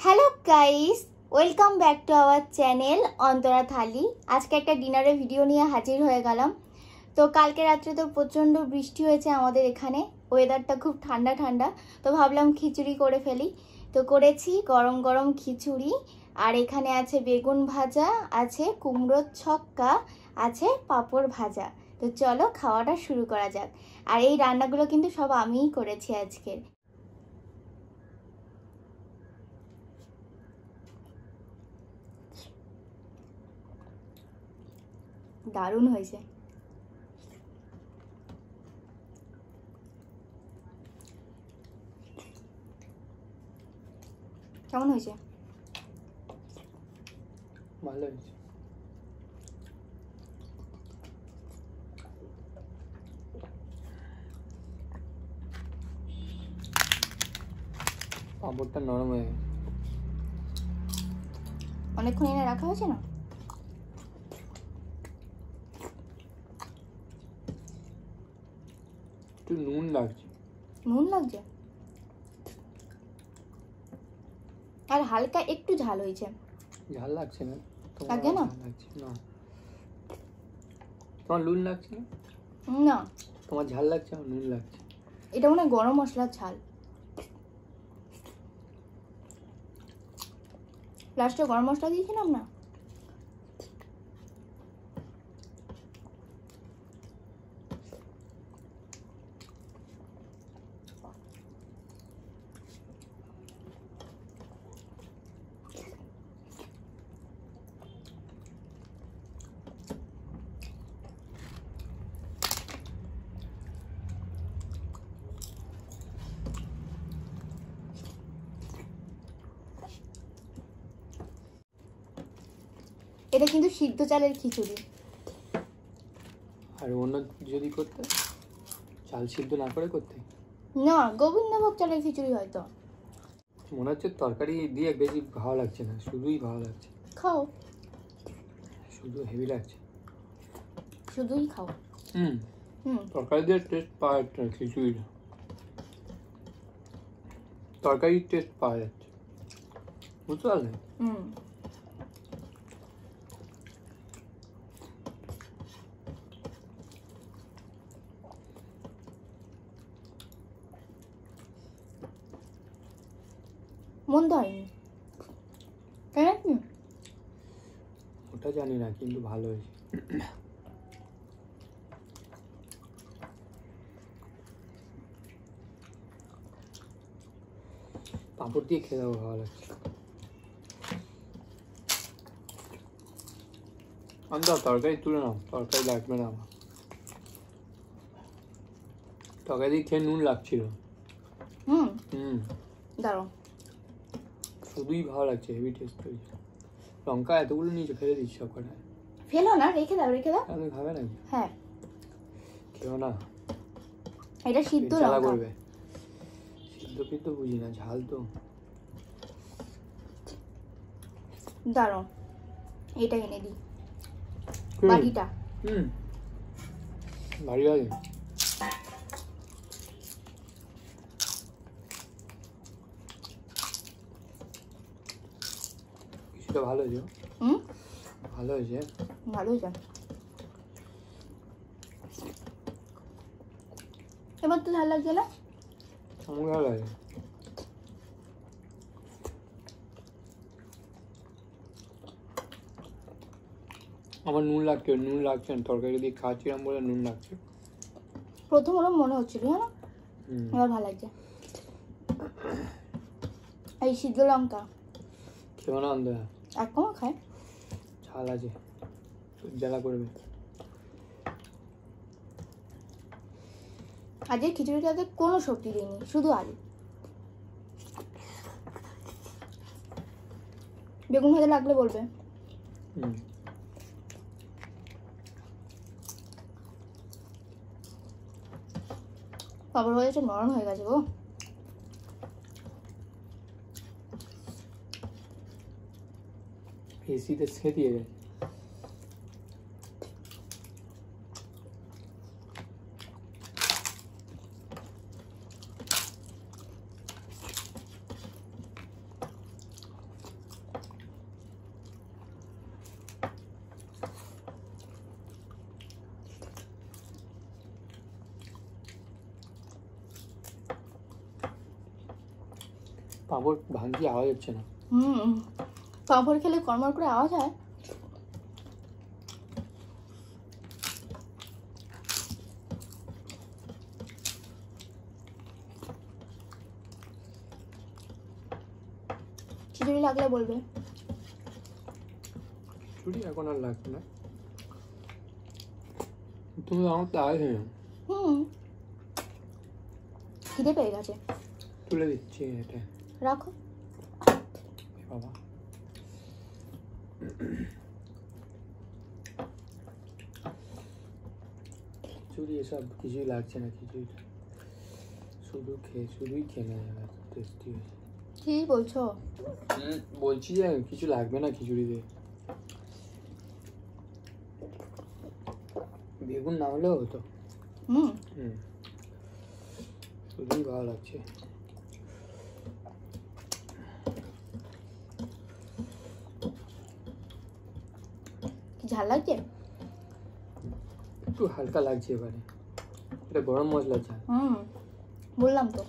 Hello guys, welcome back to our channel Antara thali. আজকে একটা ডিনারের ভিডিও নিয়ে হাজির হয়ে গেলাম। তো কালকে রাত্রে তো প্রচণ্ড বৃষ্টি হয়েছে আমাদের এখানে, ওয়েদারটা খুব ঠান্ডা ঠান্ডা। তো ভাবলাম খিচুড়ি করে ফেলি, তো করেছি গরম গরম খিচুড়ি। আর এখানে আছে বেগুন ভাজা, আছে কুমড়োর ছক্কা, আছে পাঁপড় ভাজা। তো চলো খাওয়াটা শুরু করা যাক। আর এই রান্নাগুলো কিন্তু সব আমিই করেছি আজকে। দারুণ হয়েছে। কেমন হয়েছে? ভালো হয়েছে। পাঁপড়টা নরম হয়ে গেছে। অনেকক্ষণ এনে রাখা হয়েছে না? একটু নুন লাগছে। নুন লাগছে আর হালকা একটু ঝাল হয়েছে। ঝাল লাগছে না? লাগে না? লাগছে না। তোমার নুন লাগছে না? না, তোমার ঝাল লাগছে, আমার নুন লাগছে। এটা মনে হয় গরম মশলার ঝাল। লাস্টে গরম মশলা দিয়েছিলাম না? এটা কিন্তু সিদ্ধ চালের খিচুড়ি। আর অন্য যদি করতে, চাল সিদ্ধ না করে করতে? না, গোবিন্দভোগ চালের খিচুড়ি হয়তো। মনে হচ্ছে তরকারি দিয়ে বেশি ভালো লাগছে না, শুধুই ভালো লাগছে। খাও, শুধু হেভি লাগছে। শুধুই খাও। তরকারি দিয়ে টেস্ট পাওয়া যাচ্ছে না খিচুড়িটা। তরকারির টেস্ট পাওয়া যাচ্ছে, বুঝতে পারলে? মন্দ হয়নি, তাই নাকি? ওটা জানি না, কিন্তু ভালো হয়েছে। পাঁপড় দিয়ে খেয়ে দেবো, ভালো লাগছে। দাও তরকারি তুলে নাও, তরকারি লাগবে না আমার। তরকারি দিয়ে খেয়ে নুন লাগছিল। দাঁড়াও, শুধুই ভালো লাগছে, হেভি টেস্ট হয়েছে। লঙ্কা এতগুলো নিয়েছো, ফেলে দিচ্ছি সব কটা। ফেলো না, রেখে দাও, রেখে দাও। তুমি খাবে নাকি? হ্যাঁ, খেও না, এটা সিদ্ধ জ্বালা লঙ্কা। করবে। সিদ্ধ ফিদ্ধ বুঝি না, ঝাল তো। দাঁড়াও, এটা এনে দিই, বাটিটা। ভারী আছে। কিছুটা ভালো হয়েছে। ভালো হয়েছে, ভালো হয়েছে। এবার তো ঝাল লাগছে না? আমার ভালো লাগে। আমার নুন লাগছে, নুন লাগছে না। তরকারি দিয়ে খাচ্ছিলাম বলে নুন লাগছে। প্রথম ওরকম মনে হচ্ছিল, জানো, এবার ভালো লাগছে। এই সিদ্ধ লঙ্কা খেও না অন্ধ, এক কমা খায়, ঝাল আছে, জ্বালা করবে। আজকে খিচুড়িটাতে কোনো সবজি দিইনি, শুধু আলু। বেগুন ভাজা লাগলে বলবে। পাঁপড় ভাজাটা নরম হয়ে গেছে গো। এসিতে সেদিয়ে গেছে। পাঁপড় ভাঙছি, আওয়াজ হচ্ছে না। পাঁপড় খেলে কড়মড় করে আওয়াজ হয়। খিচুড়ি লাগলে বলবে। খিচুড়ি এখন আর লাগবে না, তুমি আমার তো আগে খেয়ে নাও। খিদে পেয়ে গেছে, তুলে দিচ্ছি এটা, রাখো। বাবা খিচুড়ি এসব কিছুই লাগছে না, খিচুড়িটা শুধুই খেয়ে নেওয়া যাবে, টেস্টি হয়েছে। কি বলছো? বলছি যে কিছু লাগবে না খিচুড়িতে, বেগুন না হলেও হতো। শুধুই ভালো লাগছে। ঝাল লাগছে? একটু হালকা লাগছে এবারে, এটা গরম মশলার ঝাল। বললাম তো,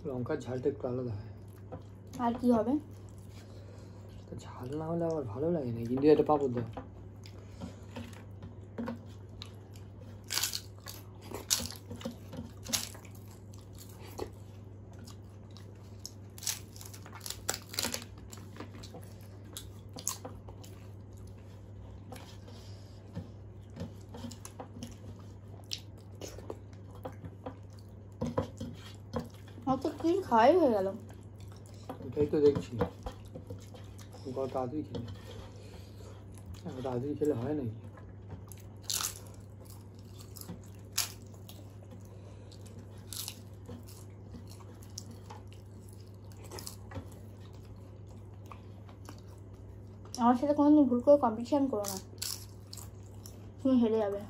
লঙ্কার ঝালটা একটু আলাদা হয়। আর কি হবে? ঝাল না হলে আবার ভালো লাগে না, কিন্তু এটা পাঁপড় দাও। আমার তো কি খাওয়াই হয়ে গেল। ওটাই তো দেখছি, কত তাড়াতাড়ি খেলে, তাড়াতাড়ি খেলে হয় নাকি? আমার সাথে কোনোদিন ভুল করে কম্পিটিশন করো না, তুমি হেরে যাবে।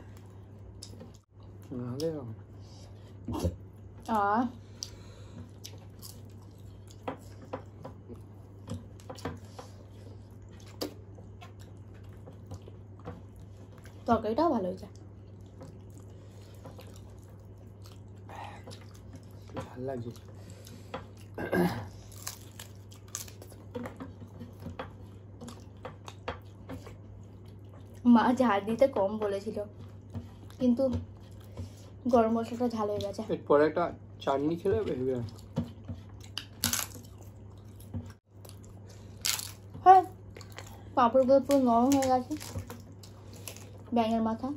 তরকারিটাও ভালো হয়েছে। ঝাল লাগছে। মা ঝাল দিতে কম বলেছিল, কিন্তু গরম মশলাটা ঝাল হয়ে গেছে। এরপরে একটা চাটনি খেলে হেভি। হ্যাঁ, পাঁপড়গুলো পুরো নরম হয়ে গেছে, ব্যাঙের মাথা।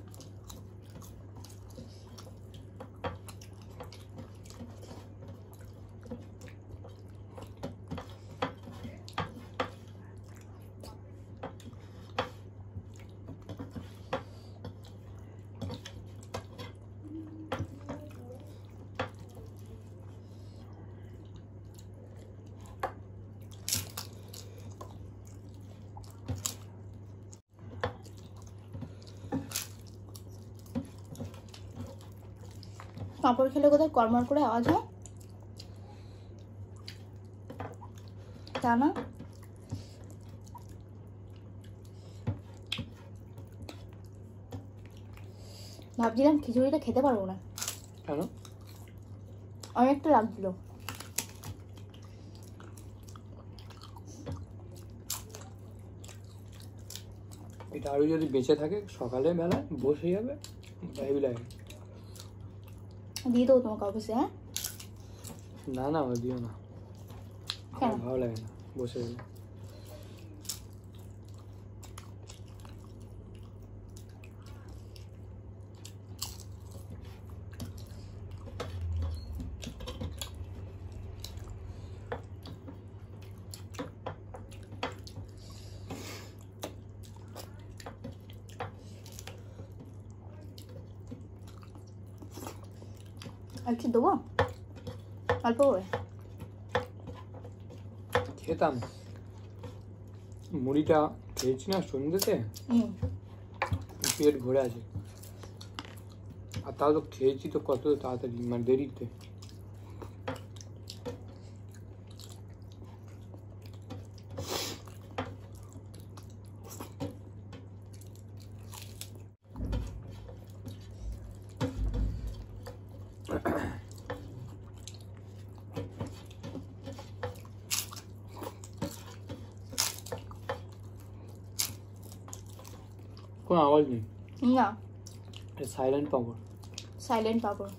পাঁপড় খেলে কোথায় কড়মড় করে আওয়াজ হয় তা না? ভাবছিলাম খিচুড়িটা খেতে পারবো না, কেন? অনেকটা লাগছিল। এটা আরো যদি বেঁচে থাকে সকালে বেলা বসে যাবে, হেভি লাগে। দিয়ে দেবো তোমাকে অবশ্যই। হ্যাঁ, না না দিও না, আমার ভালো লাগে না বসে যাবে। একটু দেবো, অল্প করে। খেতাম, মুড়িটা খেয়েছি না সন্ধ্যেতে, পেট ভরে আছে। আর তাও তো খেয়েছি তো কত তাড়াতাড়ি, মানে দেরিতে। কোনো আওয়াজ নেই, না সাইলেন্ট পাপড়। সাইলেন্ট পাপড়।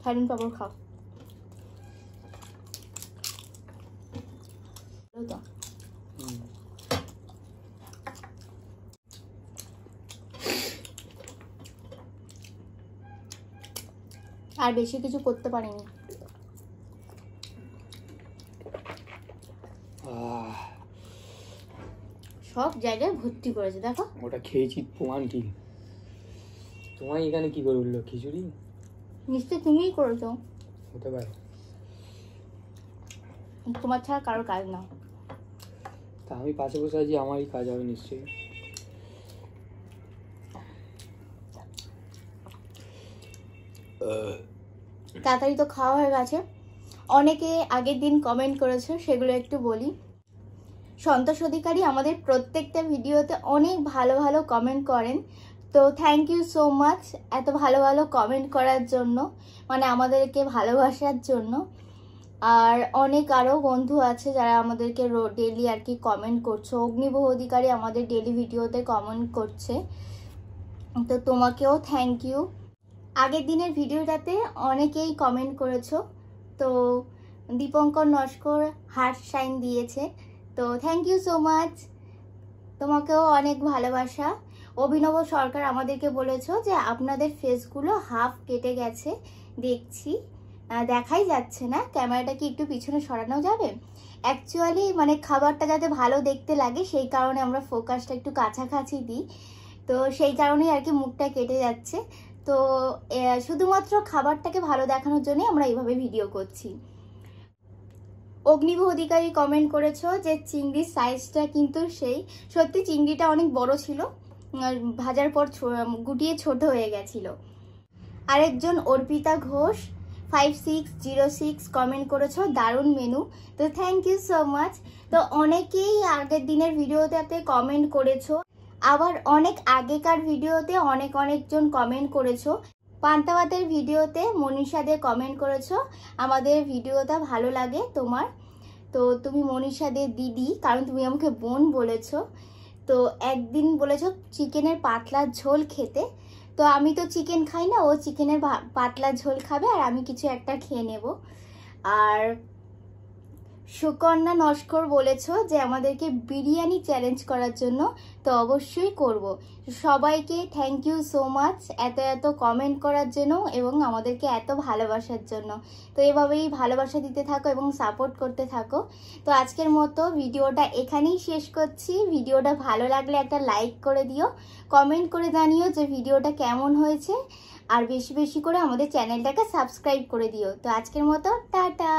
সাইলেন্ট পাপড় খাও তো। আর বেশি কিছু করতে পারিনি। সব জায়গায় ভর্তি করেছে দেখো। ওটা খেয়েছি প্রমাণ কি? তোমার এখানে কি করে উঠলো? খিচুড়ি নিশ্চয় তুমিই করেছো। হতে পারে, তোমার ছাড়া কারোর কাজ না। তা আমি পাশে বসে আছি, আমারই কাজ হবে নিশ্চয়ই। তাড়াতাড়ি তো খাওয়া হয়ে গেছে। অনেকে আগের দিন কমেন্ট করেছে, সেগুলো একটু বলি। সন্তোষ অধিকারী আমাদের প্রত্যেকটা ভিডিওতে অনেক ভালো ভালো কমেন্ট করেন, তো থ্যাংক ইউ সো মাচ এত ভালো ভালো কমেন্ট করার জন্য, মানে আমাদেরকে ভালোবাসার জন্য। আর অনেক আরও বন্ধু আছে যারা আমাদেরকে ডেলি আর কি কমেন্ট করছো। অগ্নিবহ অধিকারী আমাদের ডেলি ভিডিওতে কমেন্ট করছে, তো তোমাকেও থ্যাংক ইউ। আগের দিনের ভিডিওটাতে অনেকেই কমেন্ট করেছো, তো দীপঙ্কর নস্কর হার্ট সাইন দিয়েছে, তো থ্যাংক ইউ সো মাচ, তোমাকেও অনেক ভালোবাসা। অভিনব সরকার আমাদেরকে বলেছো যে আপনাদের ফেসগুলো হাফ কেটে গেছে, দেখছি দেখাই যাচ্ছে না, ক্যামেরাটা কি একটু পিছনে সরানো যাবে? অ্যাকচুয়ালি মানে খাবারটা যাতে ভালো দেখতে লাগে সেই কারণে আমরা ফোকাসটা একটু কাছাকাছি দিই, তো সেই কারণেই আর কি মুখটা কেটে যাচ্ছে। তো শুধুমাত্র খাবারটাকে ভালো দেখানোর জন্যই আমরা এইভাবে ভিডিও করছি। অগ্নিবহ অধিকারী কমেন্ট করেছো যে চিংড়ির সাইজটা কিন্তু সেই সত্যি চিংড়িটা অনেক বড় ছিল, ভাজার পর গুটিয়ে ছোট হয়ে গেছিল। আরেকজন অর্পিতা ঘোষ 5606 কমেন্ট করেছো দারুণ মেনু, তো থ্যাংক ইউ সো মাচ। তো অনেকেই আগের দিনের ভিডিওটাতে কমেন্ট করেছো, আবার অনেক আগেকার ভিডিওতে অনেকজন কমেন্ট করেছো। পান্তাভাতের ভিডিওতে মনীষা দে কমেন্ট করেছো আমাদের ভিডিওটা ভালো লাগে তোমার, তো তুমি মনীষা দে দিদি, কারণ তুমি আমাকে বোন বলেছো। তো একদিন বলেছো চিকেনের পাতলা ঝোল খেতে, তো আমি তো চিকেন খাই না, ও চিকেনের পাতলা ঝোল খাবে আর আমি কিছু একটা খেয়ে নেব। আর সুকন্যা নস্কর বলেছো যে আমাদেরকে বিরিয়ানি চ্যালেঞ্জ করার জন্য, তো অবশ্যই করব। সবাইকে থ্যাংক ইউ সো মাচ এত কমেন্ট করার জন্য এবং আমাদেরকে এত ভালোবাসার জন্য। তো এভাবেই ভালোবাসা দিতে থাকো এবং সাপোর্ট করতে থাকো। তো আজকের মতো ভিডিওটা এখানেই শেষ করছি। ভিডিওটা ভালো লাগলে একটা লাইক করে দিও, কমেন্ট করে জানিও যে ভিডিওটা কেমন হয়েছে, আর বেশি বেশি করে আমাদের চ্যানেলটাকে সাবস্ক্রাইব করে দিও। তো আজকের মতো টাটা।